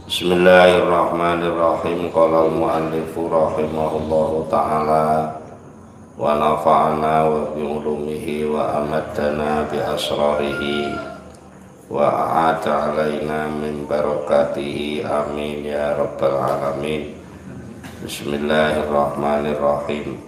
Bismillahirrahmanirrahim. Qala al-mu'allifu rahimahullahu ta'ala wa nafa'ana wa bi ulumihi wa amaddana bi asrarihi wa a'ada alaina min barakatihi amin ya rabbal alamin. Bismillahirrahmanirrahim.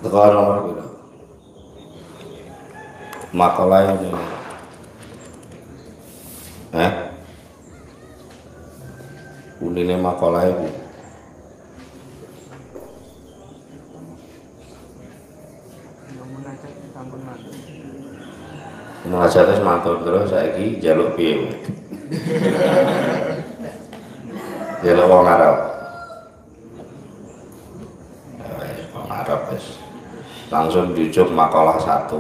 Tekan nomor pira? Makalah ini. Unine makalah iki. Munajat wis matur terus saiki njaluk piye? Njaluk wong Arab. Wong Arab wis langsung diujuk makalah 1.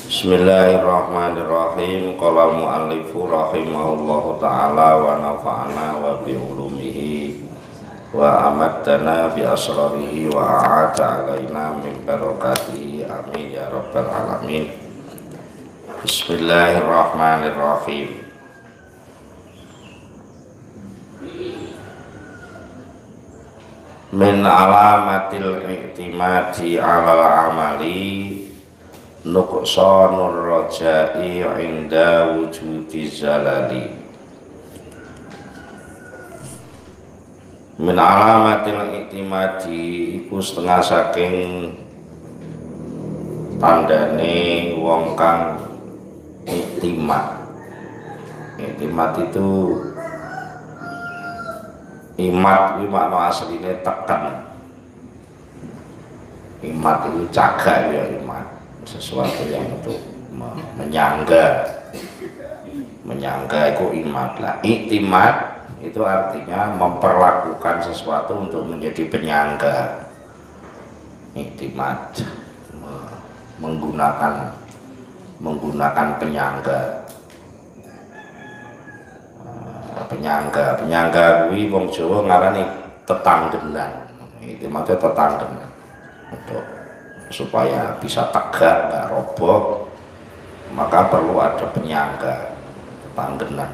Bismillahirrahmanirrahim. Qala mu'allifu rahimahullahu ta'ala wa nafa'ana wa bi ulumihi wa amaddana bi asrarihi wa a'ada alaina min barakatihi amin ya rabbal alamin. Bismillahirrahmanirrahim. Min alamatil i'timadi alal amali nuqsanur raja'i inda wujudi zalali. Min alamatil i'timadi iku setengah saking tandane wong kang i'timad. I'timad itu imat itu makna aslinya tekan. Imat itu cagak ya, imat sesuatu yang untuk menyangga itu imat lah. Iktimat itu artinya memperlakukan sesuatu untuk menjadi penyangga. Iktimat menggunakan penyangga. Penyangga kuwi wong Jawa ngarani tetanggenan. Itu maksudnya tetanggenan. Untuk supaya bisa tegak enggak roboh, maka perlu ada penyangga, tetanggenan,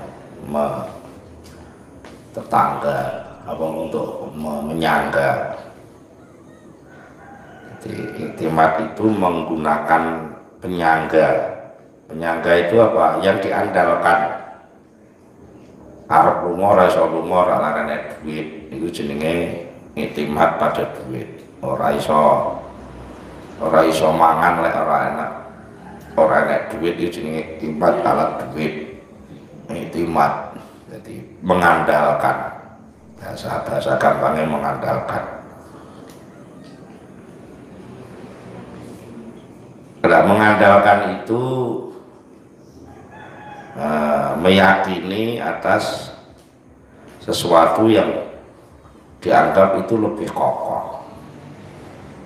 tetangga apa untuk menyangga. Jadi iktimat itu menggunakan penyangga. Penyangga itu apa? Yang diandalkan. Arep lunga ora iso lunga ora larane duit, iku jenenge iktimat pada duit. Ora iso mangan lek ora enak. Ora enak duit itu jenenge iktimat alat duit. Iktimat. Jadi mengandalkan, bahasa gampangnya mengandalkan. Kalau mengandalkan itu meyakini atas sesuatu yang dianggap itu lebih kokoh.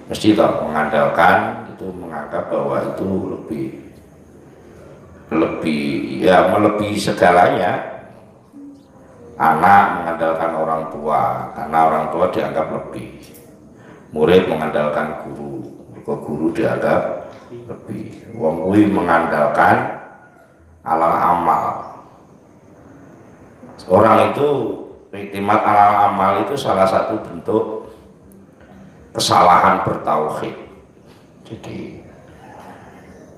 Mesti toh mengandalkan itu menganggap bahwa itu lebih melebihi segalanya. Anak mengandalkan orang tua karena orang tua dianggap lebih. Murid mengandalkan guru, guru dianggap lebih. Wong kuwi mengandalkan alal amal. Orang itu iktimat alal amal itu salah satu bentuk kesalahan bertauhid. Jadi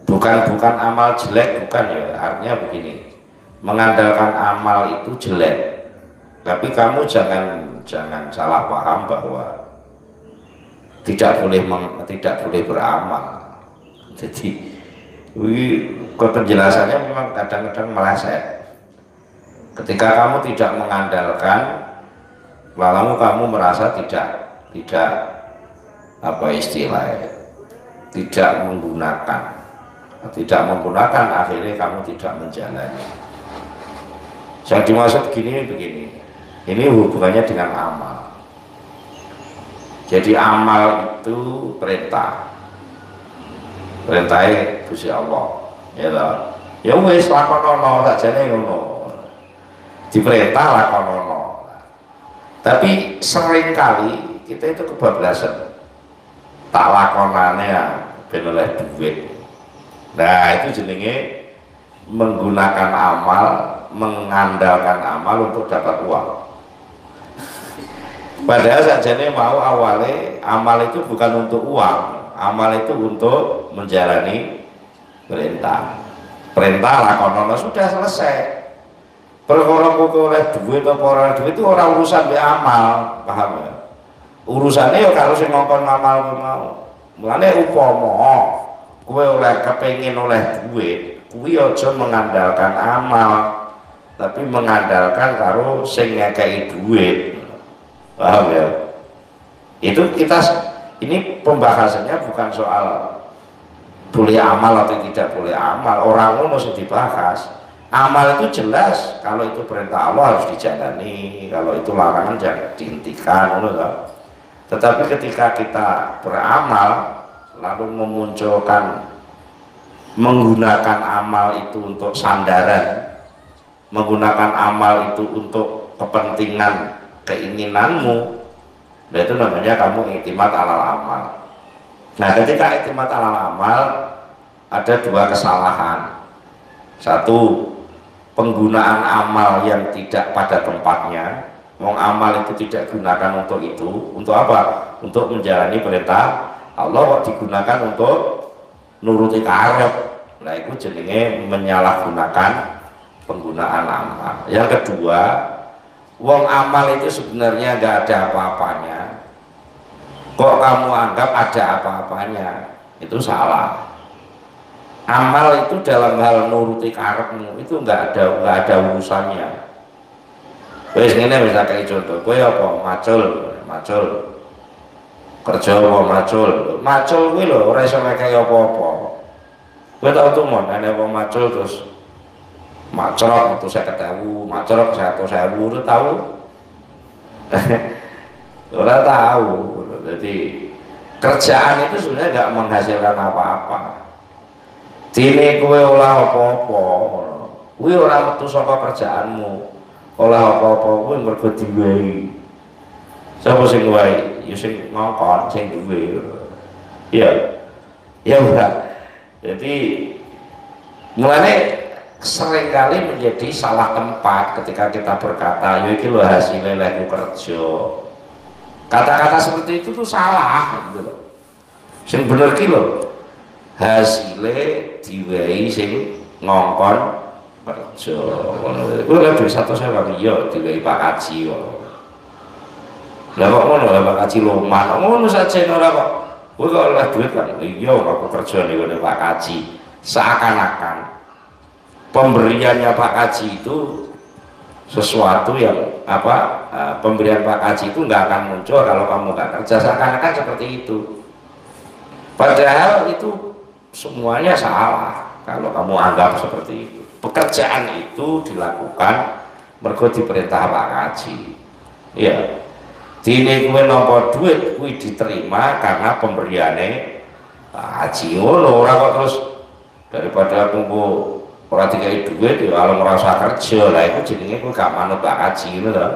bukan amal jelek, bukan ya, artinya begini, mengandalkan amal itu jelek, tapi kamu jangan salah paham bahwa tidak boleh beramal. Jadi penjelasannya memang kadang-kadang meleset. Ketika kamu tidak mengandalkan, lalu kamu merasa tidak apa istilahnya, tidak menggunakan, akhirnya kamu tidak menjalani. Yang dimaksud begini, ini hubungannya dengan amal. Jadi amal itu perintahnya Gusti Allah, ya wis lakonono sakjane ngono, diperintah lakonono. Tapi seringkali kita itu kebablasan, tak lakonane ya ben oleh duit. Nah itu jenenge menggunakan amal, mengandalkan amal untuk dapat uang. Padahal sajane mau awalnya amal itu bukan untuk uang, amal itu untuk menjalani perintah lakonono, sudah selesai. Perkara kok oleh duit atau ora duit itu orang urusan be amal, paham ya? Urusannya ya kalau sing ngongkon ngamal mau. Mulane upama kowe oleh kepengin oleh duit, kuwi aja mengandalkan amal, tapi mengandalkan karo sing ngekeki duit. Paham ya? Itu ini pembahasannya bukan soal boleh amal atau tidak boleh amal. Orang mesti dibahas. Amal itu jelas, kalau itu perintah Allah harus dijalani, kalau itu larangan jangan dihentikan. Tetapi ketika kita beramal lalu memunculkan menggunakan amal itu untuk sandaran, menggunakan amal itu untuk kepentingan keinginanmu, nah itu namanya kamu iktimat alal amal. Nah ketika iktimat alal amal ada dua kesalahan. Satu, penggunaan amal yang tidak pada tempatnya. Wong amal itu tidak gunakan untuk itu. Untuk apa? Untuk menjalani perintah Allah, kok digunakan untuk nuruti karep. Nah itu jenenge menyalahgunakan penggunaan amal. Yang kedua, wong amal itu sebenarnya nggak ada apa-apanya, kok kamu anggap ada apa-apanya, itu salah. Amal itu dalam hal nuruti karepmu itu nggak ada urusannya. Wes ngene wis tak contoh, kowe apa macul kerja apa macul kuwi lho ora iso ngekeki apa-apa. Kowe tau tumon ana apa macul terus macrok itu 50.000, macrok 100.000, udah tahu? Udah tahu. Jadi kerjaan itu sebenarnya nggak menghasilkan apa-apa. Dini kue olah apa-apa, kue orang metu saka kerjaanmu, olah apa-apa kue mergo diwehi. Siapa sing wehi? Ya sing ngongkon, sing duwe. Iya, ya udah. Jadi mulane seringkali menjadi salah tempat ketika kita berkata, ya iki lho hasilnya lek kerja. Kata-kata seperti itu tuh salah gitu loh. Sing bener ki lho, hasilnya diwehi sing ngongkon kerja. Kuwi lek duwe 100.000 ya diwehi Pak Kaji kok. Lah kok ngono lho Pak Kaji loman. Ngono saja ora kok. Kuwi kok oleh duit kan. Iya aku kerja ning Pak Kaji. Seakan-akan pemberiannya Pak Kaji itu sesuatu yang pemberian Pak Haji itu nggak akan muncul kalau kamu nggak kerja, seakan-akan seperti itu. Padahal itu semuanya salah kalau kamu anggap seperti itu. Pekerjaan itu dilakukan mergo diperintah Pak Haji. Ya, dene kowe nampa duit kuwi diterima karena pemberiane Pak Haji. Ngono ora kok terus daripada tunggu ora dikai duit ya kalau merasa kerja lah, itu jadinya kowe gak manut Pak Haji gitu loh.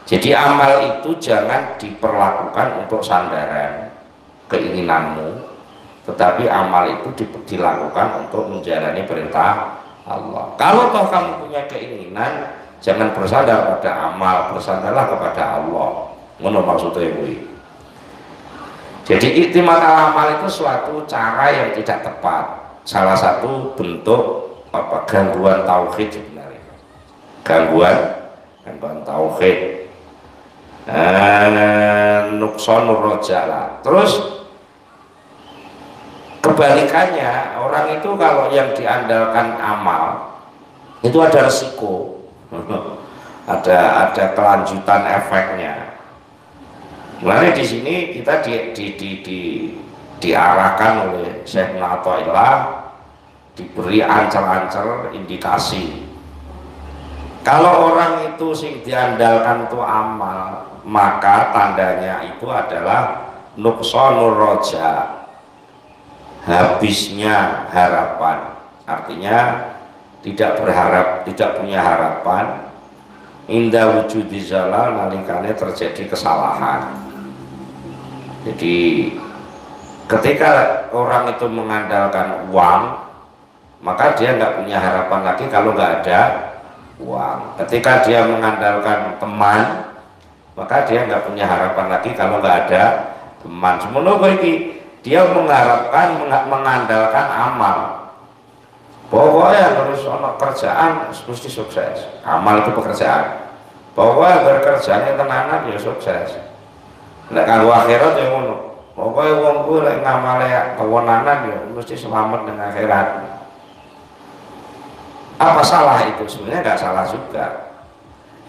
Jadi amal itu jangan diperlakukan untuk sandaran keinginanmu, tetapi amal itu dilakukan untuk menjalani perintah Allah. Kalau toh kamu punya keinginan, jangan bersandar pada amal, bersandarlah kepada Allah. Ngono maksudnya kuwi. Jadi iktimat amal itu suatu cara yang tidak tepat. Salah satu bentuk gangguan tauhid sebenarnya. Gangguan tauhid. Nuqsanur roja. Terus kebalikannya, orang itu kalau yang diandalkan amal itu ada resiko. ada kelanjutan efeknya. Mulanya di sini kita diarahkan oleh Syekh Athaillah, diberi ancel-ancel indikasi. Kalau orang itu sing diandalkan itu amal, maka tandanya itu adalah nuqsanur roja, habisnya harapan. Artinya tidak berharap, tidak punya harapan. Indah wujudi zalal, nalikane terjadi kesalahan. Jadi ketika orang itu mengandalkan uang, maka dia nggak punya harapan lagi kalau nggak ada uang. Ketika dia mengandalkan teman, maka dia nggak punya harapan lagi kalau nggak ada teman. Semono iki dia mengandalkan amal. Pokoknya harus ono kerjaan mesti sukses. Amal itu pekerjaan. Pokoknya berkerjanya tenanan ya sukses. Nek kanggo akhirat ya ngono. Pokoke wong kuwi lek ngamale kewenanan ya mesti selamat dengan akhirat. Apa salah itu? Sebenarnya nggak salah juga.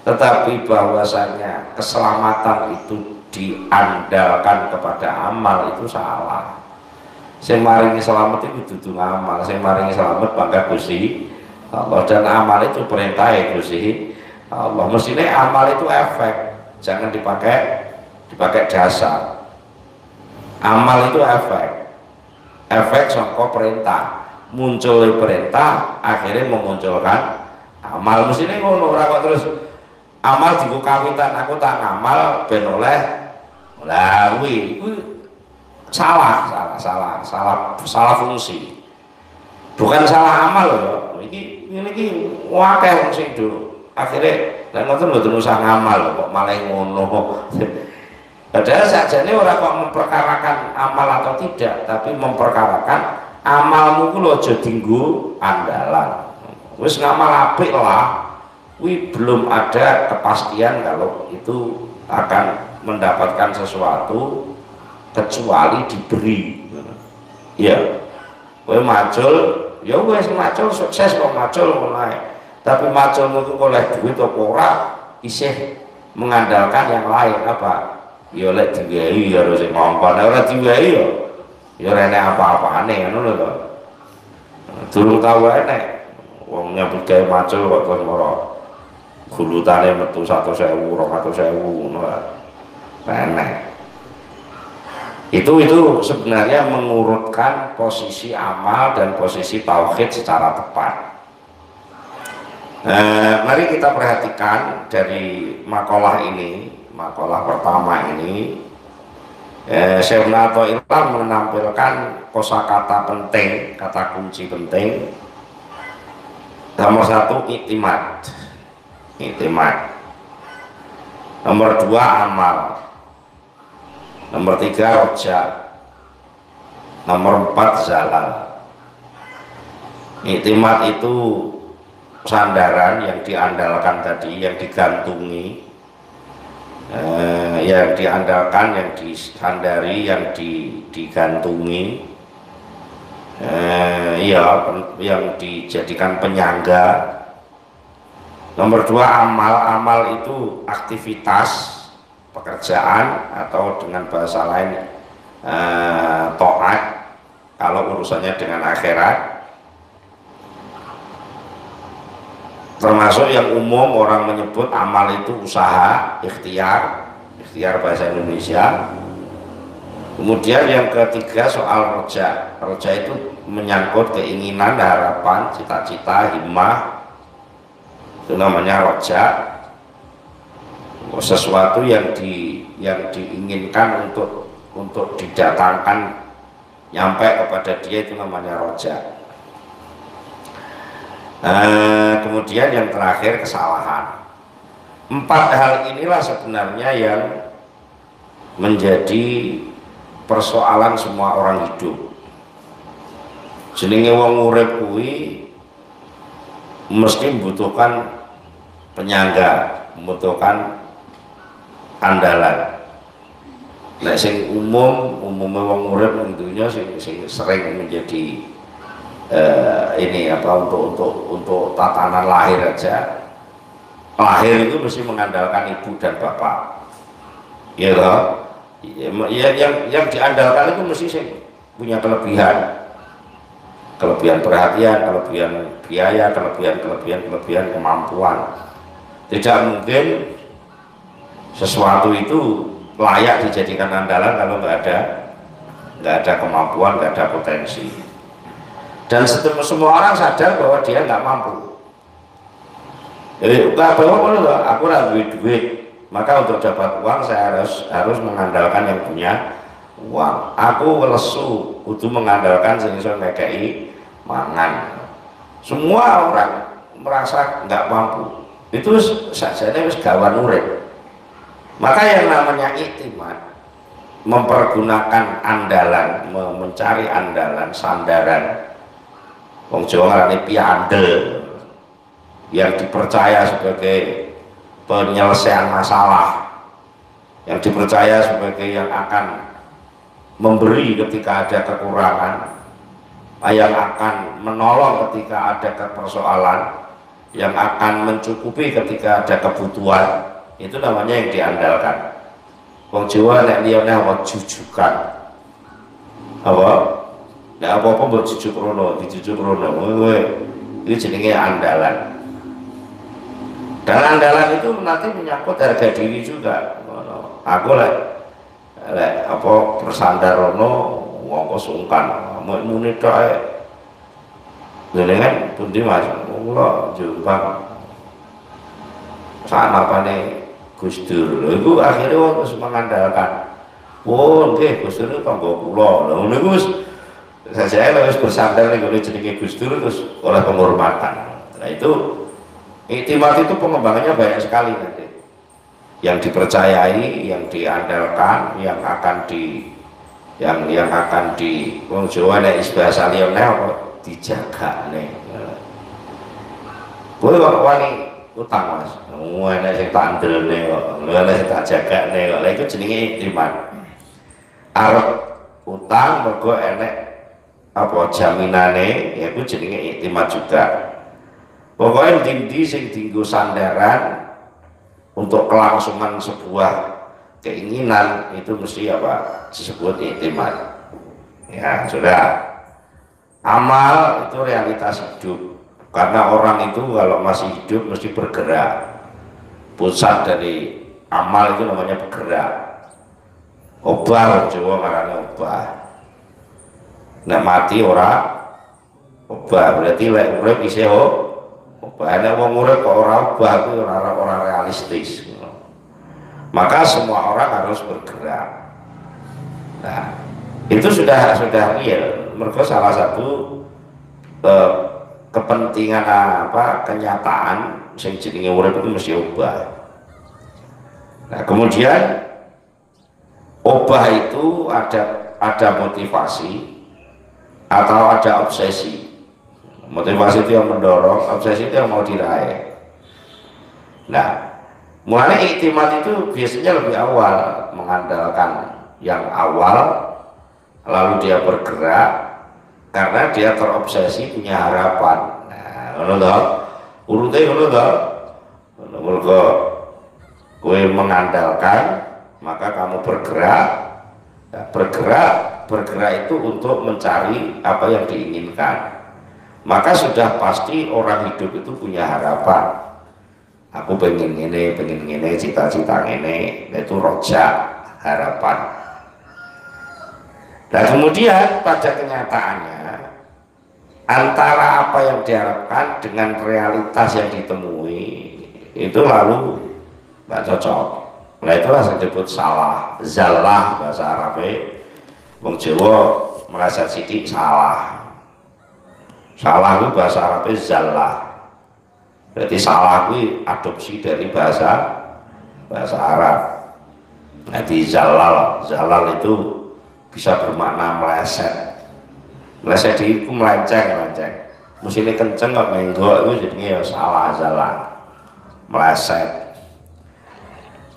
Tetapi bahwasanya keselamatan itu diandalkan kepada amal itu salah. Sing maringi selamat itu dudu amal, sing maringi selamat bangga Gusti Allah, dan amal itu perintah Gusti Allah. Mestinya amal itu efek, jangan dipakai dasar. Amal itu efek sangka perintah, muncul perintah akhirnya memunculkan amal. Mestinya ngono, ora kok terus amal dienggo kawitan aku tak ngamal ben oleh lah kuwi salah fungsi. Bukan salah amal loh. Iki akeh wong sing do akhire lek ngoten mboten usah ngamal kok malah ngono. Padahal sakjane ora kok memperkarakan amal atau tidak, tapi memperkarakan amalmu ku lho aja dienggo andalan. Wis ngamal apik lah. Kuwi belum ada kepastian kalau itu akan mendapatkan sesuatu kecuali diberi. Ya. Kowe macul, ya wis macul sukses kok macul mulai. Tapi maculmu itu oleh duit apa ora isih mengandalkan yang lain apa? Ya lek diwehi ya harus ngongkon, ora diwehi ya rene apa-apane ngono lho to. Durung tau enek wong nyambut gawe macul kok terus ora gulutane metu 100.000, 200.000 ngono. Enek. Itu sebenarnya mengurutkan posisi amal dan posisi tauhid secara tepat. Mari kita perhatikan dari makalah ini, makalah pertama ini. Syekh Athaillah menampilkan kosakata penting, kata kunci penting. Nomor 1 iktimat. Nomor 2 amal. Nomor 3 roja. Nomor 4 zalal. Iktimat itu sandaran yang diandalkan tadi, yang digantungi, yang diandalkan, yang disandari, yang digantungi, yang dijadikan penyangga. Nomor dua, amal itu aktivitas pekerjaan atau dengan bahasa lain taat kalau urusannya dengan akhirat. Termasuk yang umum orang menyebut amal itu usaha, ikhtiar bahasa Indonesia. Kemudian yang ketiga soal roja. Roja itu menyangkut keinginan, harapan, cita-cita, himmah. Itu namanya roja. Sesuatu yang diinginkan untuk didatangkan nyampe kepada dia, itu namanya roja. Kemudian yang terakhir kesalahan. 4 hal inilah sebenarnya yang menjadi persoalan semua orang hidup. Jenenge wong urip kuwi mesti membutuhkan penyangga, membutuhkan andalan. Nek sing umumnya wong urip ning dunya sing sering menjadi ini apa untuk tatanan lahir aja, lahir itu mesti mengandalkan ibu dan bapak, ya toh? Yang diandalkan itu mesti punya kelebihan perhatian, kelebihan biaya, kelebihan kemampuan. Tidak mungkin sesuatu itu layak dijadikan andalan kalau nggak ada kemampuan, nggak ada potensi. Dan semua orang sadar bahwa dia nggak mampu. Jadi bahwa aku nggak duit, maka untuk dapat uang saya harus mengandalkan yang punya uang. Aku lesu, kudu mengandalkan sing iso ngekei mangan. Semua orang merasa nggak mampu. Itu sajane wis gawan urip. Maka yang namanya iktimat, mempergunakan andalan, mencari andalan, sandaran. Wong Jawa ngarani piandel, yang dipercaya sebagai penyelesaian masalah, yang dipercaya sebagai yang akan memberi ketika ada kekurangan, yang akan menolong ketika ada persoalan, yang akan mencukupi ketika ada kebutuhan. Itu namanya yang diandalkan. Wong Jawa nek liyane apa jujukan. Apa? Nek apa-apa mbok jujuk rono, dijujuk rono. Kowe iki jenenge andalan. Dan andalan itu nanti menyangkut harga diri juga. Aku lek apa bersandar rono wong sungkan, muni tok ae. Jenengan pundi Mas? Kula Jombang. Sanapane Gus Dur. Lha iku akhire wong terus mengandalkan. Oh, nggih Gus Dur tangga kula. Lha ngono iku wis saya harus bersandar nih kalau jenenge Gus Dur terus oleh penghormatan. Nah itu iktimat itu pengembangannya banyak sekali nanti. Yang dipercayai, yang diandalkan, yang akan di wong Jawa nek bahasa liyane apa dijagane. Kowe kok wani utang Mas. Enek sing tak ndelne kok, enek sing tak jagane kok. Lha iku jenenge iktimat. Arep utang mergo enek apa jaminane, ya itu jenenge iktimat juga. Pokoknya dindi sing dienggo sandaran untuk kelangsungan sebuah keinginan itu mesti apa disebut iktimat. Ya sudah. Amal itu realitas hidup, karena orang itu kalau masih hidup mesti bergerak. Pusat dari amal itu namanya bergerak. Obah, Jawa ngarane obah. Nek mati ora obah, berarti lek urip isih obah. Nek wong urip kok ora obah kuwi ora realistis. Maka semua orang harus bergerak. Nah, itu sudah real. Mergo salah satu kepentingan apa kenyataan sing jenenge urip itu mesti obah. Nah, kemudian obah itu ada motivasi atau ada obsesi. Motivasi itu yang mendorong, obsesi itu yang mau diraih. Nah, mulai iktimat itu biasanya lebih awal, mengandalkan yang awal, lalu dia bergerak karena dia terobsesi punya harapan. Nah, urutnya Mergo kowe mengandalkan, maka kamu bergerak. Nah, bergerak itu untuk mencari apa yang diinginkan. Maka sudah pasti orang hidup itu punya harapan. Aku pengen ini, cita-cita ini, itu roja, harapan. Dan kemudian pada kenyataannya antara apa yang diharapkan dengan realitas yang ditemui itu lalu nggak cocok. Nah itulah saya sebut salah, zallah bahasa Arabnya. Wong Jawa merasa sidik salah. Salah itu bahasa Arabnya zallah. Berarti salah itu adopsi dari bahasa Arab. Nanti zalal itu bisa bermakna meleset. Meleset itu melenceng. Mesti kenceng kok menggok itu jadinya ya salah zalal. Meleset.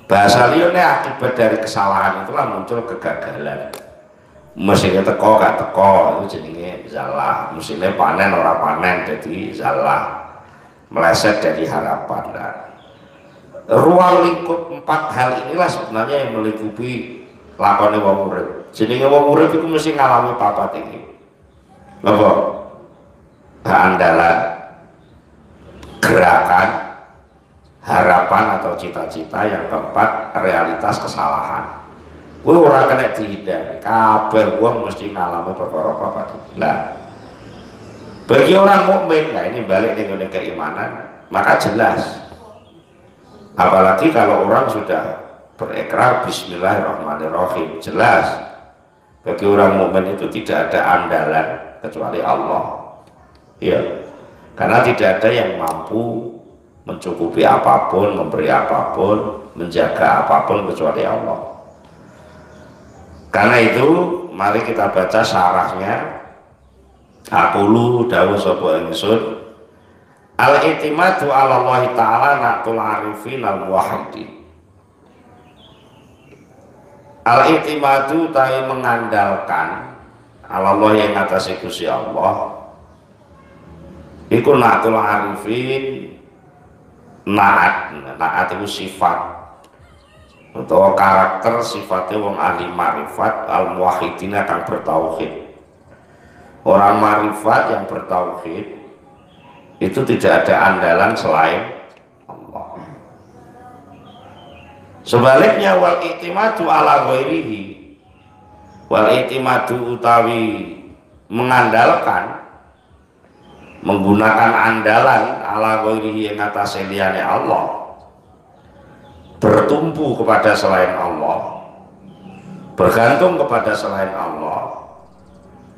Bahasa liane akibat dari kesalahan itulah muncul kegagalan. Mestinya teko gak teko itu jadinya zallah. Mestinya panen orang panen jadi zallah. Meleset dari harapan. Nah, ruang lingkup 4 hal inilah sebenarnya yang melingkupi lakonnya wong urip. Jadi wong urip itu mesti ngalami papat ini. Apa? Keandalan, gerakan, harapan atau cita-cita. Yang keempat, realitas kesalahan. Kowe ora kena dihindari. Kabeh wong mesti ngalami perkara papat. Nah, bagi orang mukmin, nah ini balik dengan keimanan, maka jelas. Apalagi kalau orang sudah berikrar Bismillahirrahmanirrahim, jelas. Bagi orang mukmin itu tidak ada andalan kecuali Allah. Ya, karena tidak ada yang mampu mencukupi apapun, memberi apapun, menjaga apapun kecuali Allah. Karena itu, mari kita baca syarahnya. Aqulu dawuh sapa ingsun al-i'timadu 'ala Allah taala naqtul arifin al-muwahhidin. Al-i'timadu ta'i mengandalkan 'ala Allah yang atase Gusti Allah. Iku naqtul arifin, naat itu sifat atau karakter sifatnya wong ahli ma'rifat al-muwahhidin akan bertauhid. Orang marifat yang bertauhid itu tidak ada andalan selain Allah. Sebaliknya wal i'timadu ala ghairihi, wal i'timadu utawi mengandalkan, menggunakan andalan ala ghairihi yang atas liyane Allah, bertumpu kepada selain Allah, bergantung kepada selain Allah,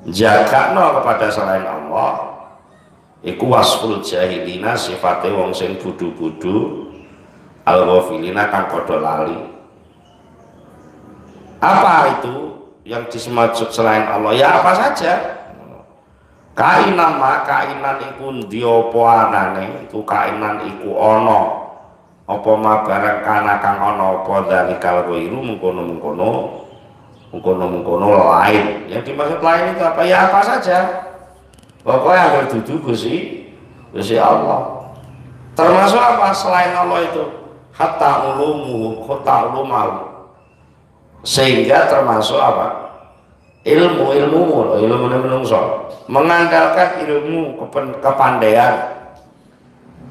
jagakno kepada selain Allah, iku wasful jahilina, sifatnya wong sing budu-budu, al-ghafilina kang padha lali. Apa itu yang dimaksud selain Allah? Ya apa saja. Kainan iku ndi apa anane, iku kainan iku ana apa ma barang kana kang ana apa dalikal ghairu mengkono lain. Yang dimaksud lain itu apa? Ya apa saja. Pokoknya agar duduk Gusti Allah. Termasuk apa selain Allah itu? Hatta ulumahu. Sehingga termasuk apa? Ilmu menungso. Mengandalkan ilmu kepandaian.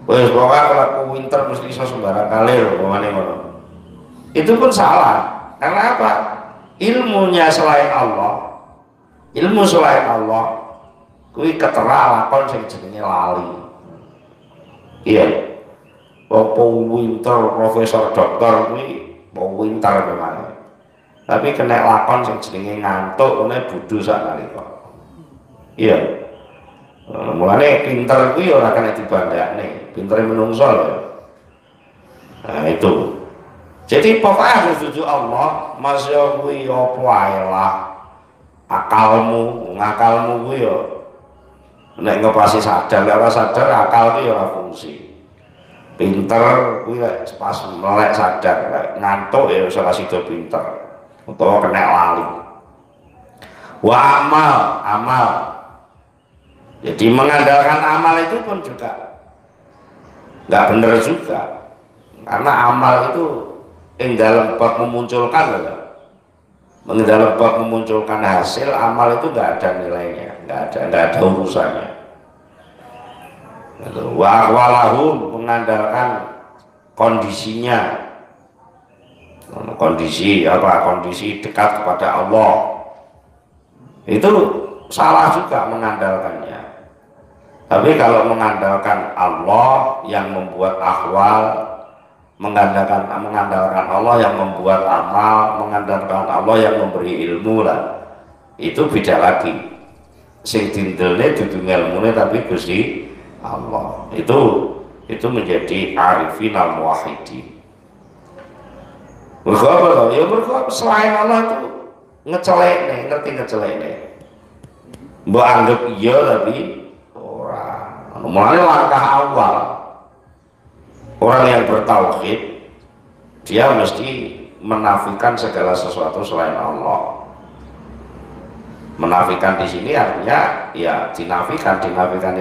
Wes pokoknya kalau aku winter mesti iso sembarang kalir ngono. Itu pun salah. Karena apa? Ilmunya selain Allah, ilmu selain Allah, kuwi ketera lakon sing jenenge lali. Iya, winter profesor dokter kuwi winter memang. Tapi kena lakon sing jenenge ngantuk, kene budhu sak nalika. Iya. Mulane pinter kuwi ora kena dibandakne, pintere menungso lho. Nah itu. Jadi pokoknya harus jujur Allah, Mas yo kuwi apa wae lah. Ngakalmu kuwi yo nek ngepasi sadar, ora sadar akal kuwi ora fungsi. Pinter kuwi pas melek sadar, ngantuk ya ora sida pinter. Utawa kena lali. Wa amal. Jadi mengandalkan amal itu pun juga nggak benar juga. Karena amal itu dalam bab memunculkan loh. Dalam bab memunculkan hasil, amal itu nggak ada nilainya, nggak ada urusannya. Wa walahum, mengandalkan kondisinya, kondisi dekat kepada Allah, itu salah juga mengandalkannya. Tapi kalau mengandalkan Allah yang membuat ahwal, mengandalkan Allah yang membuat amal, mengandalkan Allah yang memberi ilmu lah, itu beda lagi. Sing dindelne dudu ilmune tapi Gusti Allah. Itu menjadi arifin al-muwahhidin. Mergo apa to? Ya mergo selain Allah itu ngerti ngecelekne. Mbok anggap iya tapi ora. Mulane langkah awal orang yang bertauhid, dia mesti menafikan segala sesuatu selain Allah. Menafikan di sini artinya ya dinafikan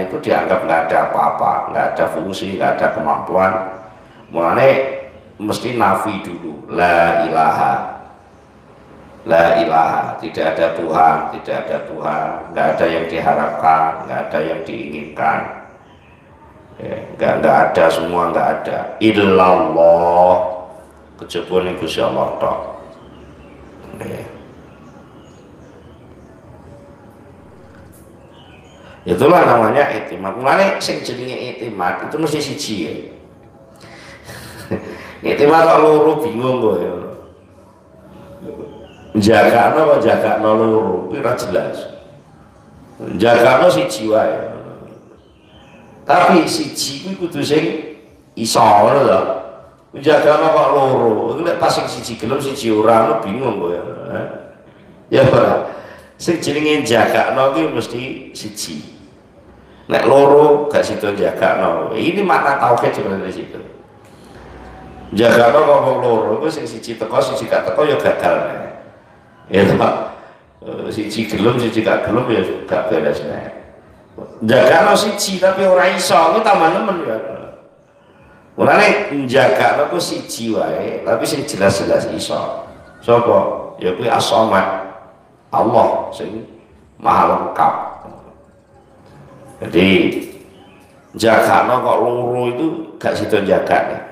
itu dianggap nggak ada apa-apa, nggak ada fungsi, nggak ada kemampuan. Mulane mesti nafi dulu, la ilaha, tidak ada Tuhan, nggak ada yang diharapkan, nggak ada yang diinginkan. Nggak ada, semua nggak ada, illallah, kejaba ning Gusti Allah tok. Itulah namanya iktimat. Mulane sing jenenge iktimat itu mesti siji ya. Iktimat kok loro bingung kok ya. Jagakno kok jagakno loro, kuwi ora jelas. Jagakno siji wae. Tapi siji kuwi kudu sing iso lho. Njagakno kok loro. Iku nek pas sing siji gelem siji ora, lu bingung kok ya. Ya ora. Sing jenenge njagakno kuwi mesti siji. Nek loro gak sido njagakno. Ini makna tauhid sebenarnya situ. Njagakno kok loro, iku sing siji teko siji gak teko ya gagal. Ya Pak. Siji gelem siji gak gelem ya gak beres nek. Njagakno siji tapi ora iso, kuwi tambah nemen ya. Mulane njagakno ku siji wae, tapi sing jelas-jelas iso. Sapa? Ya kuwi as-samad. Allah sing maha lengkap. Jadi njagakno kok loro itu gak sida njagakne.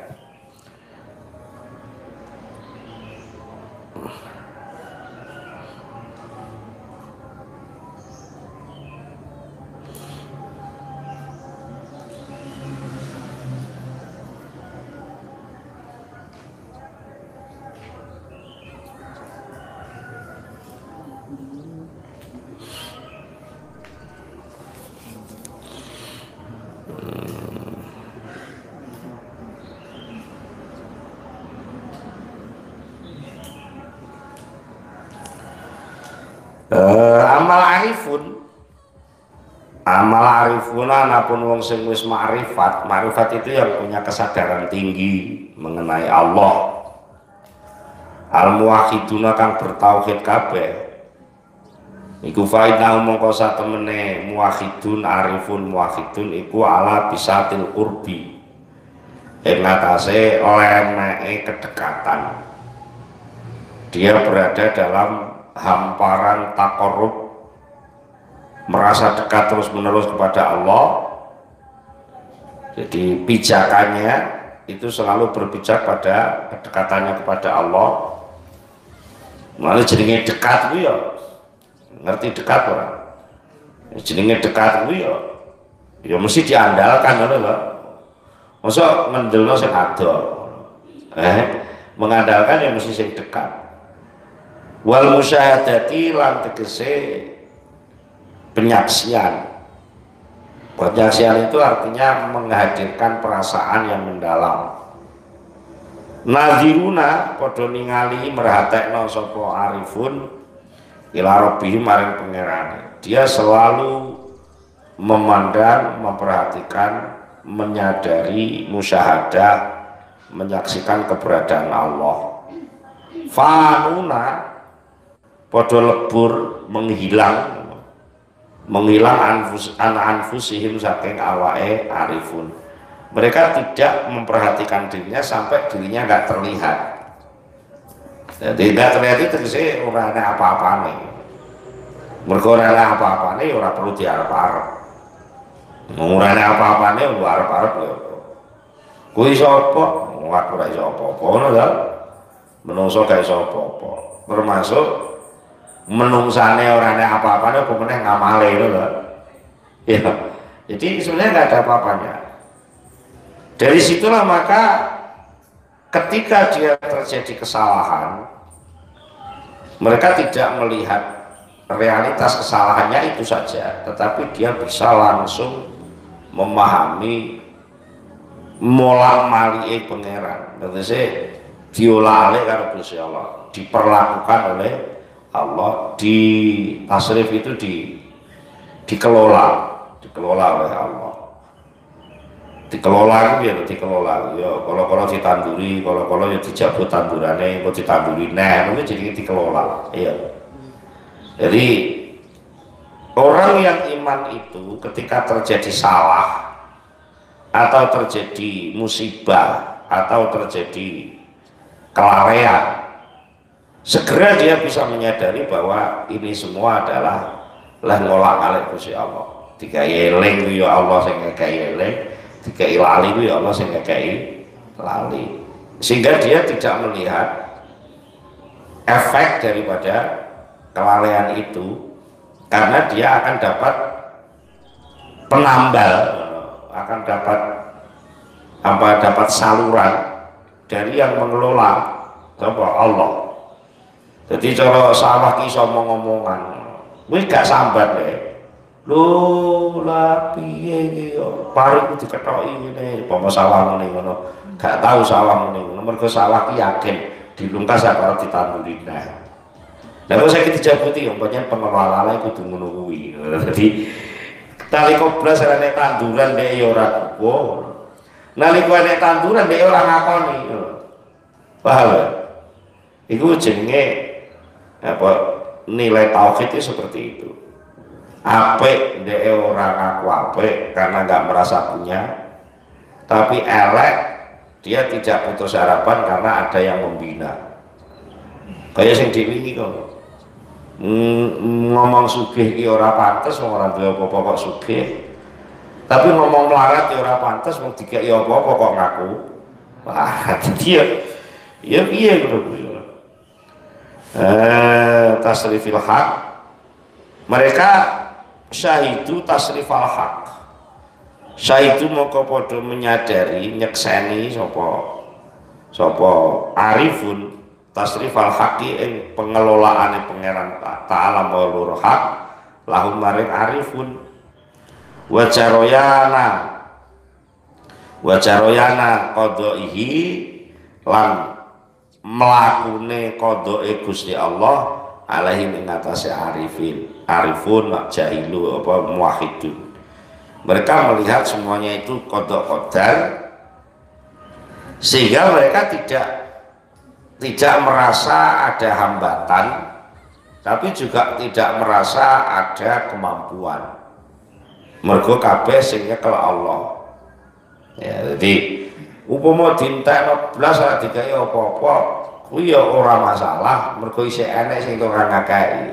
Amal arifun anapun wong sing wis ma'rifat itu yang punya kesadaran tinggi mengenai Allah. Al muwahhiduna kang bertauhid kabeh iku fa'idah mongko satemene muwahhidun arifun muwahhidun iku ala bisatil qurbi, ing atase lemeke kedekatan. Dia berada dalam hamparan taqarrub, merasa dekat terus menerus kepada Allah. Jadi pijakannya itu selalu berpijak pada kedekatannya kepada Allah. Malah jenenge dekat ku ya ngerti dekat ora? Jenenge dekat ku ya mesti diandalkan ngono lho. Masa ngendelno sing ado. Mengandalkan ya mesti sing dekat. Wal musyahadati lan tegese penyaksian. Penyaksian itu artinya menghadirkan perasaan yang mendalam. Naziruna padha ningali merhatekno sapa arifun ila rabbih maring pangerane. Dia selalu memandang, memperhatikan, menyadari, musyahadah, menyaksikan keberadaan Allah. Fanuna padha lebur, menghilang anfusihim saking awake arifun. Mereka tidak memperhatikan dirinya sampai dirinya nggak terlihat. Jadi nggak terlihat itu sih orangnya apa-apa nih. Mereka apa-apa nih orang perlu diarep-arep. Ngurane apa-apa nih arep-arep ya. Kuwi sapa? Aku ora iso apa-apa ngono lho. Menungso gak iso apa-apa. Termasuk menungsane orangnya apa-apa nih apa meneh ngamale ngono lho. Ya. Jadi sebenarnya nggak ada apa-apanya. Dari situlah maka ketika dia terjadi kesalahan, mereka tidak melihat realitas kesalahannya itu saja, tetapi dia bisa langsung memahami molang mali pangeran. Maksudnya diolah karo Gusti Allah, diperlakukan oleh Allah, di tasrif itu dikelola oleh Allah. Dikelola itu ya dikelola ya kalau ditanduri kalau ya dijabut tandurane kalau ditanduri itu jadi dikelola ya. Jadi orang yang iman itu ketika terjadi salah atau terjadi musibah atau terjadi kelalaian, segera dia bisa menyadari bahwa ini semua adalah ngolak alik Gusti Allah. Dikai eling ya Allah sing ngekei eling, dikai lali itu ya Allah sing ngekei lali, sehingga dia tidak melihat efek daripada kelalaian itu, karena dia akan dapat penambal, akan dapat saluran dari yang mengelola coba Allah. Jadi cara sawah ki iso ngomong-ngomongan wis gak sambat ya lho lah piye iki yo paring diketoki ngene apa sawah ngene ngono gak tahu sawah ngene ngono mergo sawah ki yakin dilungkas karo ditanduri nah kok saiki dijabuti umpamane pengelola kudu ngono kuwi. Dadi nalika blas nek tanduran nek ya ora kuwo nalika nek tanduran nek ora ngakoni paham ya? Iku jenenge apa nilai tauhid itu seperti itu. Apik ndek ora ngaku apik karena nggak merasa punya, tapi elek dia tidak putus harapan karena ada yang membina. Kayak sing diwingi kok ngomong sugih ki ora pantes wong ora duwe apa-apa kok sugih, tapi ngomong melarat ya ora pantes wong dikeki apa-apa kok ngaku. Wah, dia ya piye kuwi. Tasrifil haq, mereka syahidu tasrifal haq. Syahidu moko padha menyadari nyekseni sapa arifun tasrifal haqi ing pengelolaane pangeran ta'ala maulur haq lahum maring arifun wajaroyana qadaihi lan melakune qadae Gusti Allah alaihi mengatasi arifun jahilu apa muwahhidun. Mereka melihat semuanya itu qada qadar sehingga mereka tidak merasa ada hambatan, tapi juga tidak merasa ada kemampuan. Mergo kabeh sing nyekel Allah. Ya, jadi upama dintekno blas ora digawe apa-apa, kuwi ya ora masalah, mergo isih enek sing ora ngakei.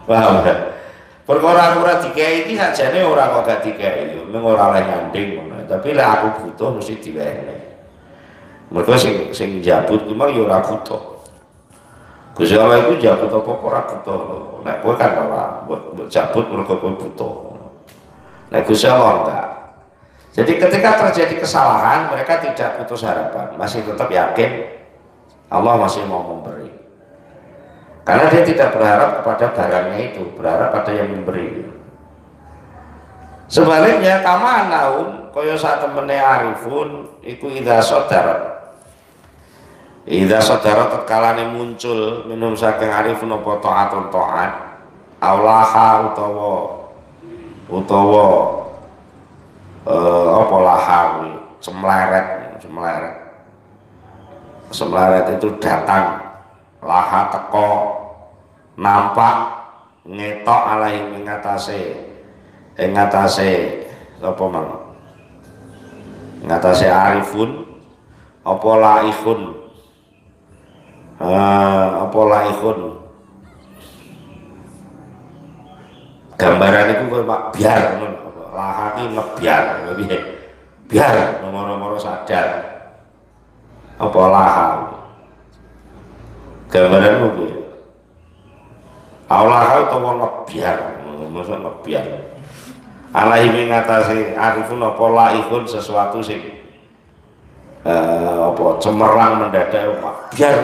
Paham ya? Perkara ora digawe iki sajane ora kok gak digawe, mung ora oleh nyanding ngono. Tapi lek aku butuh mesti diwenehi. Mergo sing njabut ku mah ya ora butuh. Gusti Allah iku njabut apa ora butuh. Nek kowe kan ora mbok jabut mergo kowe butuh. Nek Gusti Allah enggak. Jadi ketika terjadi kesalahan mereka tidak putus harapan, masih tetap yakin Allah masih mau memberi. Karena dia tidak berharap kepada barangnya itu, berharap pada yang memberi. Sebaliknya kama naun kaya saat temene arifun iku idza sadara tetkalane muncul minum saking arifun apa taatun taat aulaha utawa apa lahawi semleret itu datang laha teko nampak ngetok alaihi mengatase apa mang ngatasi arifun apa laikun, apa laikun gambaran itu Pak biar lahaki ngebiar biar nomor-nomor sadar apa laha gambaran itu Allah utawa ngebiar maksud ngebiar alaihi mengatasi arifun apa laikun sesuatu sing apa cemerlang mendadak Pak biar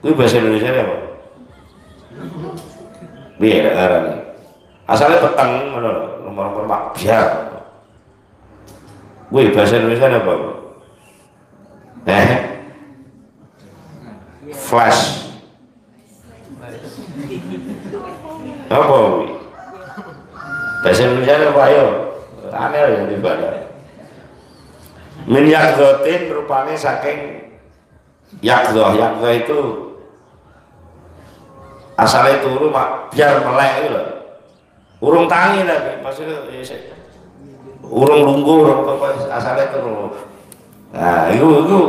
itu bahasa Indonesia apa? Biar arane asalnya peteng nomor-nomor Pak biar bahasa Indonesia apa? Flash apa bahasa Indonesia apa ayo aneh ya ibadah min yakdotin rupanya saking yakdoh itu asalnya turu mak biar melek itu loh urung tangi tapi maksudnya urung lunggu urung apa asalnya turu nah itu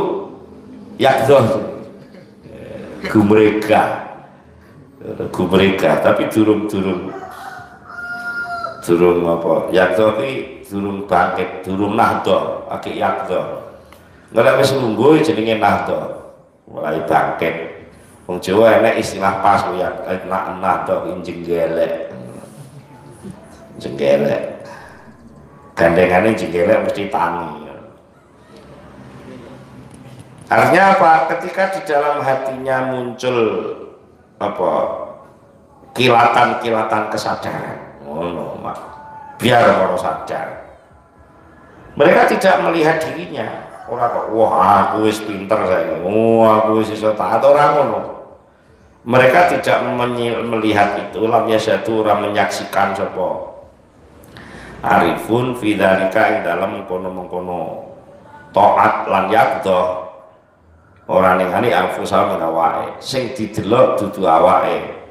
yakdoh gumrega tapi durung apa yakdoh ini durung bangkit durung nahdo akik yakdoh nggak wis lungguh jenenge nahdo mulai bangkit wong Jawa enek istilah pas ya nahdo jenggelek gandengannya jenggelek mesti tangi artinya apa ketika di dalam hatinya muncul apa kilatan kesadaran biar orang sadar mereka tidak melihat dirinya orang kok wah aku wis pinter saya aku wis iso taat orang ngono mereka tidak melihat itu lam yasatu orang menyaksikan sapa arifun fi dzalika ing dalam mengkono taat lan yakdo orang ningani anfusa menawake sing didelok dudu awake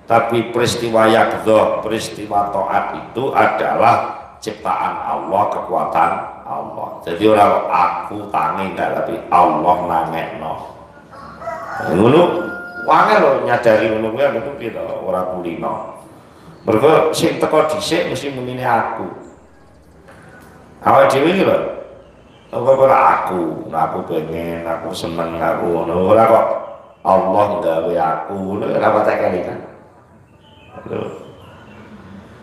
tapi peristiwa yakdo peristiwa taat itu adalah ciptaan Allah kekuatan Allah jadi orang aku tangi enggak tapi Allah nangekno ngono wae lho nyadari ngono kuwi aku pira ora kulino mergo sing teko dhisik mesti menine aku awake dhewe iki lho aku pengen aku seneng aku ngono ora kok Allah gawe aku ngono ora patek kan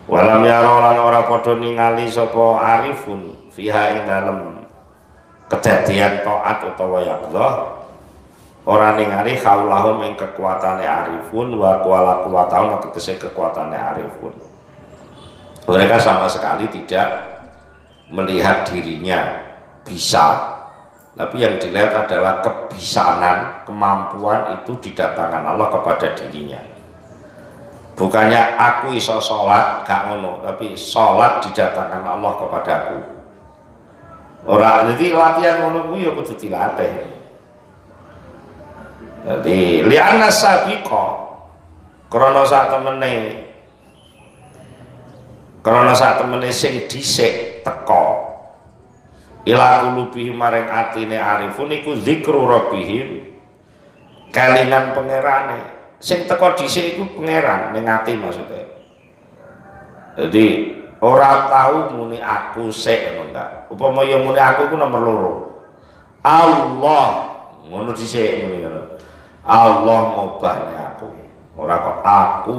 walam yarolan ora padha ningali sapa arifun fiha ing dalem kedadian taat utawa yakdha ora ningali khaulahum ing kekuatane arifun wa kuwatahum tegese kekuatane arifun mereka sama sekali tidak melihat dirinya bisa tapi yang dilihat adalah kebisanan kemampuan itu didatangkan Allah kepada dirinya bukannya aku iso sholat gak ngono tapi sholat didatangkan Allah kepadaku orang jadi latihan ngono kuwi ya kudu dilatih jadi li'anna sabiqa krana sak temene sing dhisik teka ila qulubi maring atine arifun iku zikru rabbihim kelingan pangerane sing teko dhisik iku pangeran ning ati maksudnya jadi ora tahu muni aku sik ngono enggak upama ya muni aku iku nomor loro Allah ngono dhisik ngono Allah ngobahne aku ora kok aku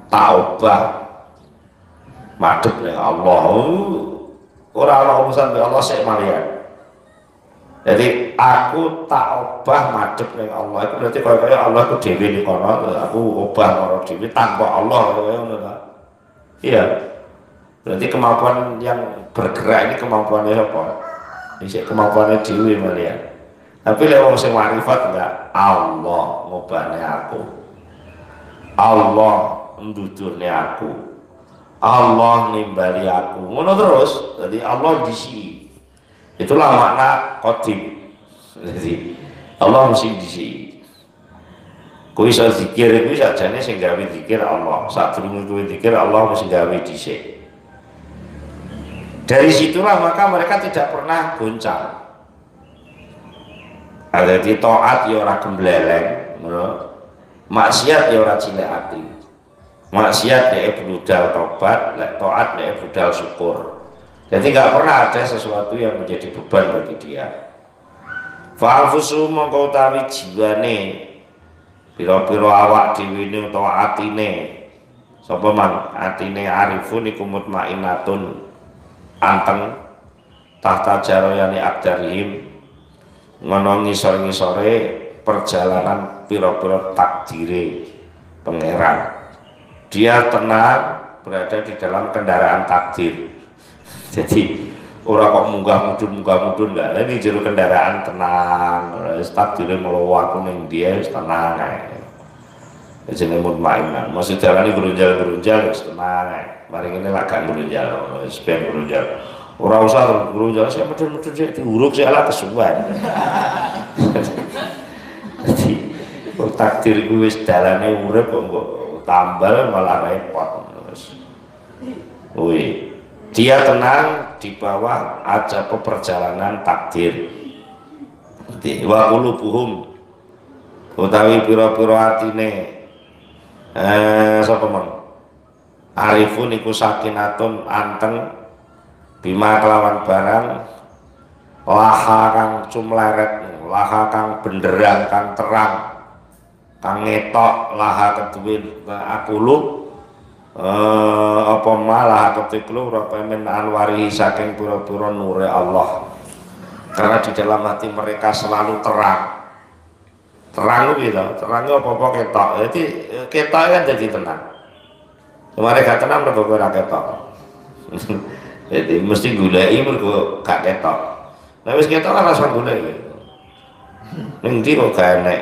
tak obah madhep ning Allah ora ana urusan be Allah sik malian jadi aku tak obah madhep ning Allah itu berarti kaya Allah ku dhewe ning kono aku obah karo dhewe tanpa Allah kaya ngono ta iya berarti kemampuan yang bergerak ini kemampuannya apa iki kemampuannya dhewe malian tapi lek wong sing marifat enggak Allah ngobahne aku Allah ndudurne aku Allah nimbali aku ngono terus jadi Allah disi itulah makna qadim jadi Allah mesti disi kuwi iso zikir kuwi sajane sing gawe zikir Allah sadurunge kuwi zikir Allah mesti gawe dhisik Dari situlah maka mereka tidak pernah goncang. Ada di taat ya ora gembleleng, maksiat ya ora cilik ati. Maksiat ya budal tobat, lek taat ya budal syukur. Jadi nggak pernah ada sesuatu yang menjadi beban bagi dia. Fa'alfusu mongko utawi jiwane pira-pira awak dhewe ne utawa atine. Sapa man atine arifun iku mutmainatun anteng tahta jaroyane akdarihim ngono ngisor-ngisore perjalanan pira-pira takdire pangeran. Dia tenang berada di dalam kendaraan takdir. Jadi ora kok munggah mudun enggak. Ini jero kendaraan tenang, takdire mlawa aku ning dia wis tenang ae. Jenenge mutmainah. Maksud dalane grunjal-grunjal wis tenang ae. Mari ngene lak gak grunjal, wis ben grunjal. Ora usah grunjal, saya medun-medun sik diuruk sik ala kesuwen. Jadi takdir kuwi wis dalane urip kok tambal malah repot. Wih, dia tenang di bawah aja perjalanan takdir. Wa qulubuhum utawi pira-pira atine sapa men arifun iku sakinatun anteng bima kelawan barang laha kang cumleret, laha kang benderang, kang terang, kang ngetok, laha keduwe akulu apa malah ketiklu rapa min anwari saking pura-pura nure Allah. Karena di dalam hati mereka selalu terang gitu, terangnya apa-apa ketok. Jadi ketok kan jadi tenang. Mereka tenang mereka ora ketok. Jadi mesti gulai mergo gak ketok. Nah wis ketok kan rasa gulai. Ning ndi kok gak enek.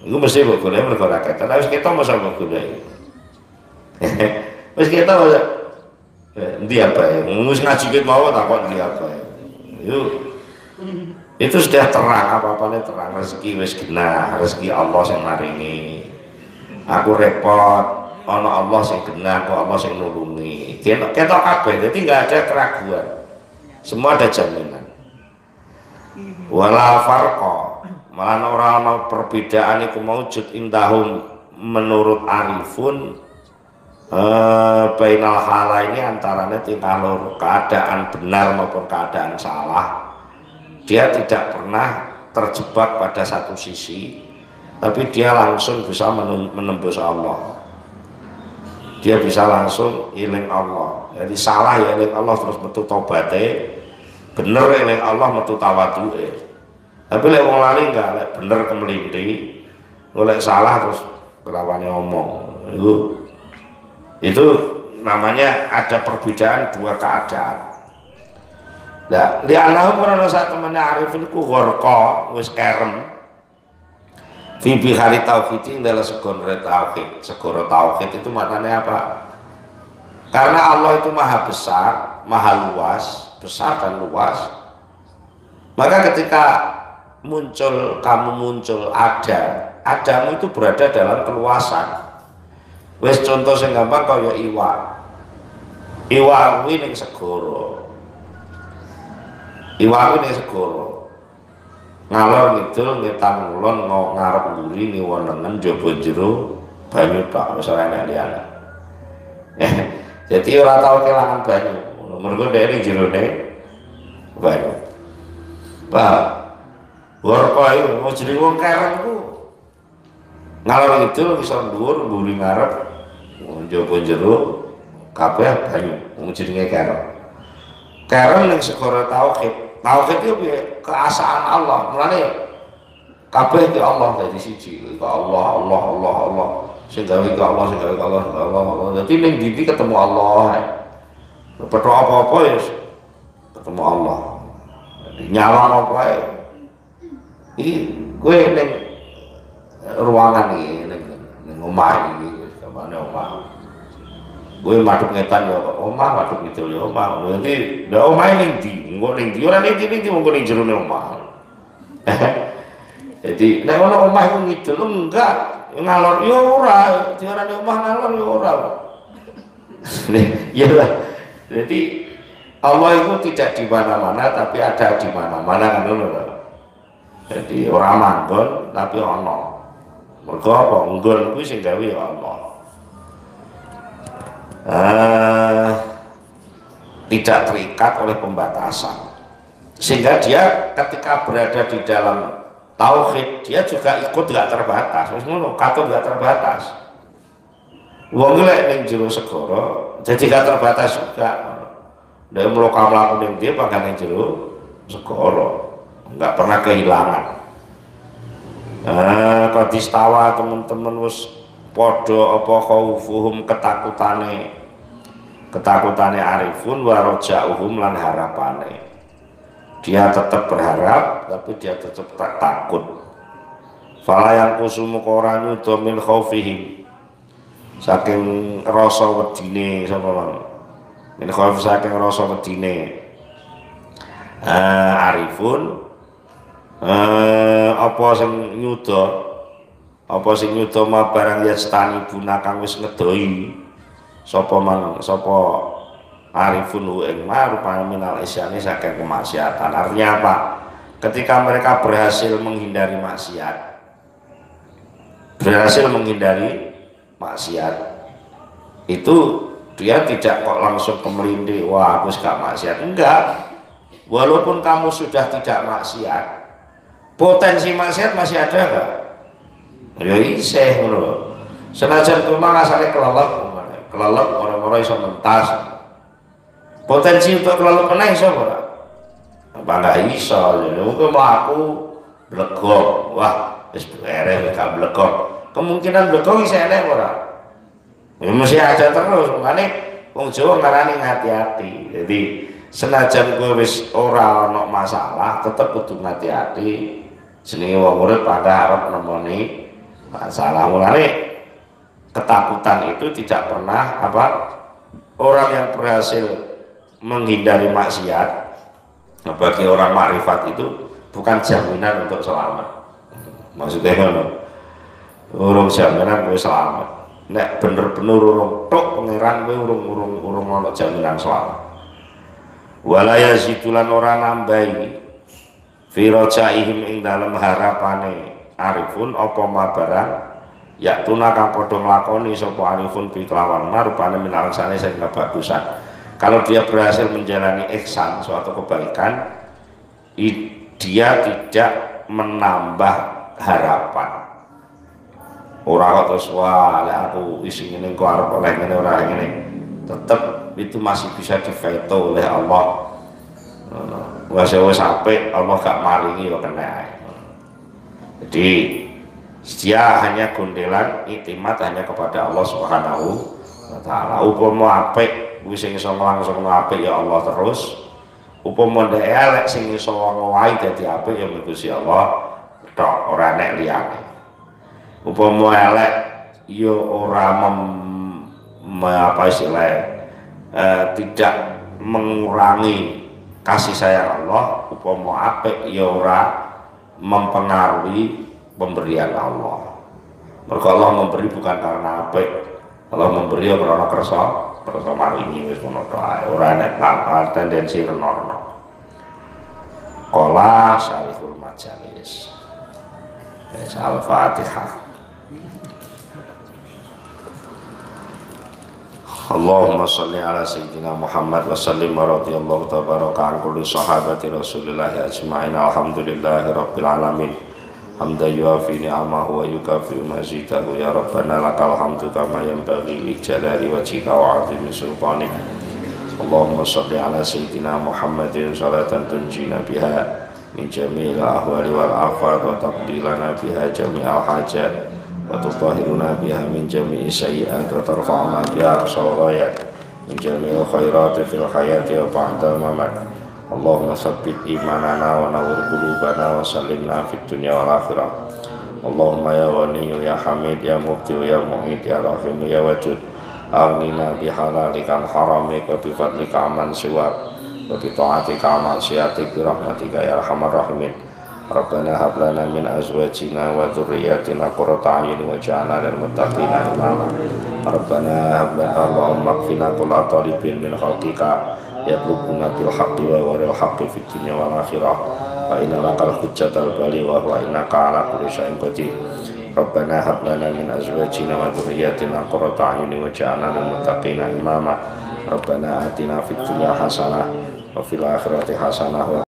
Iku mesti kok gulai mergo ora ketok. Nah wis ketok masa kok gulai. Wis ketok masa ndi apa ya? Wis ngaji ket mau takon ndi apa ya. Itu sudah terang, apa-apanya terang. Rezeki wis genah, rezeki Allah yang maringi. Aku repot, ana Allah sing genah, kok Allah sing nulungi. Ketok kabeh, jadi nggak ada keraguan. Semua ada jaminan. Wala farqa, malah ora ana perbedaan iku maujud indahum menurut arifun bainal hala ini antaranya tingkah loro, keadaan benar maupun keadaan salah. Dia tidak pernah terjebak pada satu sisi, tapi dia langsung bisa menembus Allah. Dia bisa langsung iling Allah. Jadi salah ya iling Allah terus metu tobaté, bener iling Allah metu tawaduke. Tapi lek wong lali enggak, lek bener kemelinti, golek salah terus kelawannya ngomong. Itu namanya ada perbedaan dua keadaan. Lah, li'annahu karena saat temannya arifin ku gharqa wis kerem fi bihari tauhid dalam segoro tauhid. Segoro tauhid itu maknanya apa? Karena Allah itu maha besar, maha luas, besar dan luas. Maka ketika kamu muncul adamu itu berada dalam keluasan. Wis contoh sing gampang kaya iwak kuwi ning segoro. Iwak ini segoro ngalor ngidul ngetang ngulon ngarep nguri niwonengen jaba jero banyu tok wis ora enek liyane. Jadi ora tau kelangan banyu. Mergo dhek ning jerone banyu. Pak, warpa iku mau jeneng wong kerem ku. Ngalor ngidul iso dhuwur mburi ngarep jaba jero kabeh banyu. Wong jenenge kerem. Kerem ning segoro tauhid. Tauhid itu keasaan Allah, mulane kabeh ke Allah dari siji, ke Allah. Sing gawe ke Allah, sing gawe ke Allah. Dadi ning ndi ketemu Allah. Petok apa-apa ya ketemu Allah. Nyawang apa ae. Iki kowe ning ruangan iki ning omah iki, kamane omah. Gue madhep ngetan ya omah, madhep ngidul ya omah. Nanti ndak omah ning ndi? Engko ning ndi ora ning ndi mongko ning jerone omah. Jadi nek ono omah iku ngidul enggak ngalor ya ora, diarani omah ngalor ya ora. Ya lah. Jadi Allah itu tidak di mana-mana tapi ada di mana-mana kan dulu. Jadi orang manggon tapi ono. Mergo apa nggon kuwi sing gawe Allah. Tidak terikat oleh pembatasan. Sehingga dia ketika berada di dalam tauhid dia juga ikut gak terbatas. Wis ngono, katut gak terbatas. Wong lek ning jero segara jadi gak terbatas juga. Dia melakukan yang dia bahkan yang jero segara nggak pernah kehilangan. Kodistawa teman-teman wis podo apa khaufuhum ketakutane arifun wa rajauhum lan harapane. Dia tetap berharap tapi dia tetap takut. Fala yang kusumu ora nyudo min khaufihim saking rasa wedine sapa min khauf saking rasa wedine arifun apa sing nyuda ma barang yastani buna kang wis ngedoi sapa arifun ing marupane minal isyani saking kemaksiatan. Artinya apa? Ketika mereka berhasil menghindari maksiat itu dia tidak kok langsung kemelindih, wah aku gak maksiat. Enggak, walaupun kamu sudah tidak maksiat, potensi maksiat masih ada enggak? Ya isih ngono. Senajan cuma asale kelelep orang-orang iso mentas. Potensi untuk kelelep meneh iso ora? Apa enggak iso, jadi mungkin mlaku blegok, wah wis beres gak blegok. Kemungkinan blegok iso enek ora? Ya mesti ada terus, makane wong Jawa ngarani hati-hati. Jadi senajan kowe wis ora ana masalah, tetep kudu hati-hati. Jenenge wong urip pada arep nemoni masalah. Mulane ketakutan itu tidak pernah orang yang berhasil menghindari maksiat bagi orang makrifat itu bukan jaminan untuk selamat. Maksudnya ngono. Urung jaminan kowe selamat. Nek bener-bener urung tok pangeran kowe urung ana jaminan selamat. Wala yazitulan ora nambahi fi rajaihim ing dalem harapane arifun apa mabarang ya tuna kang padha nglakoni sapa arifun bi kelawan marupane minalangsane sing kebagusan. Kalau dia berhasil menjalani ihsan suatu kebaikan, dia tidak menambah harapan. Orang kok terus wah aku isi ini kok arep oleh ngene ora ngene. Tetap itu masih bisa diveto oleh Allah. Wis apik Allah gak maringi kok kena. Jadi dia hanya gondelan iktimat hanya kepada Allah Subhanahu wa taala. Upama apik wis sing iso langsung apik ya Allah terus. Upama ndek elek sing iso ngowahi dadi apik ya Gusti Allah tok ora nek liyane. Upama elek ya ora tidak mengurangi kasih sayang Allah. Upama apik ya ora mempengaruhi pemberian Allah. Mergo Allah memberi bukan karena apik, Allah memberi karena kersa maringi wis ngono tok. Ora nek tendensi reno-reno. Qala syarihul majalis. Al-Fatihah. Allahumma sholli ala sayyidina Muhammad wa sallim wa radhiyallahu tabaraka an kulli sahabati Rasulillah ajma'in. Alhamdulillahi rabbil alamin. Hamdan yuafi ni'amahu wa yukafi mazidahu ya Rabbana lakal hamdu kama yanbaghi li jalali wajhika wa 'azimi sultanik. Allahumma sholli ala sayyidina Muhammadin salatan tunjina biha min jami'il ahwali wal afat wa taqdilana biha jami'al hajat wa tutahhiruna biha min jami'i sayyi'at wa tarfa'una biha aqsal ghayat min jami'il khairati fil hayati wa ba'dal mamat. Allahumma sabbit imanana wa nawwir qulubana wa sallimna fid dunya wal akhirah. Allahumma ya Ghani ya Hamid ya Mubdi ya Mu'id ya Rahim ya Wadud aghnina bihalalika haramika bi fadlika aman siwak wa bi ta'atika aman syiatik bi rahmatika ya arhamar rahimin. Rabbana hab lana min azwajina wa dhurriyyatina qurrata a'yun waj'alna lil muttaqina imama. Rabbana hab lana Allahumma qina kulla talibin min khalqika yatlubuna bil haqqi wa waril haqqi fid dunya wal akhirah wa inna lakal hujjatal baligha wa innaka ala kulli syai'in qadir. Rabbana hab lana min azwajina wa dhurriyyatina qurrata a'yunin waj'alna lil muttaqina imama. Rabbana atina fid dunya hasanah wa fil akhirati hasanah wa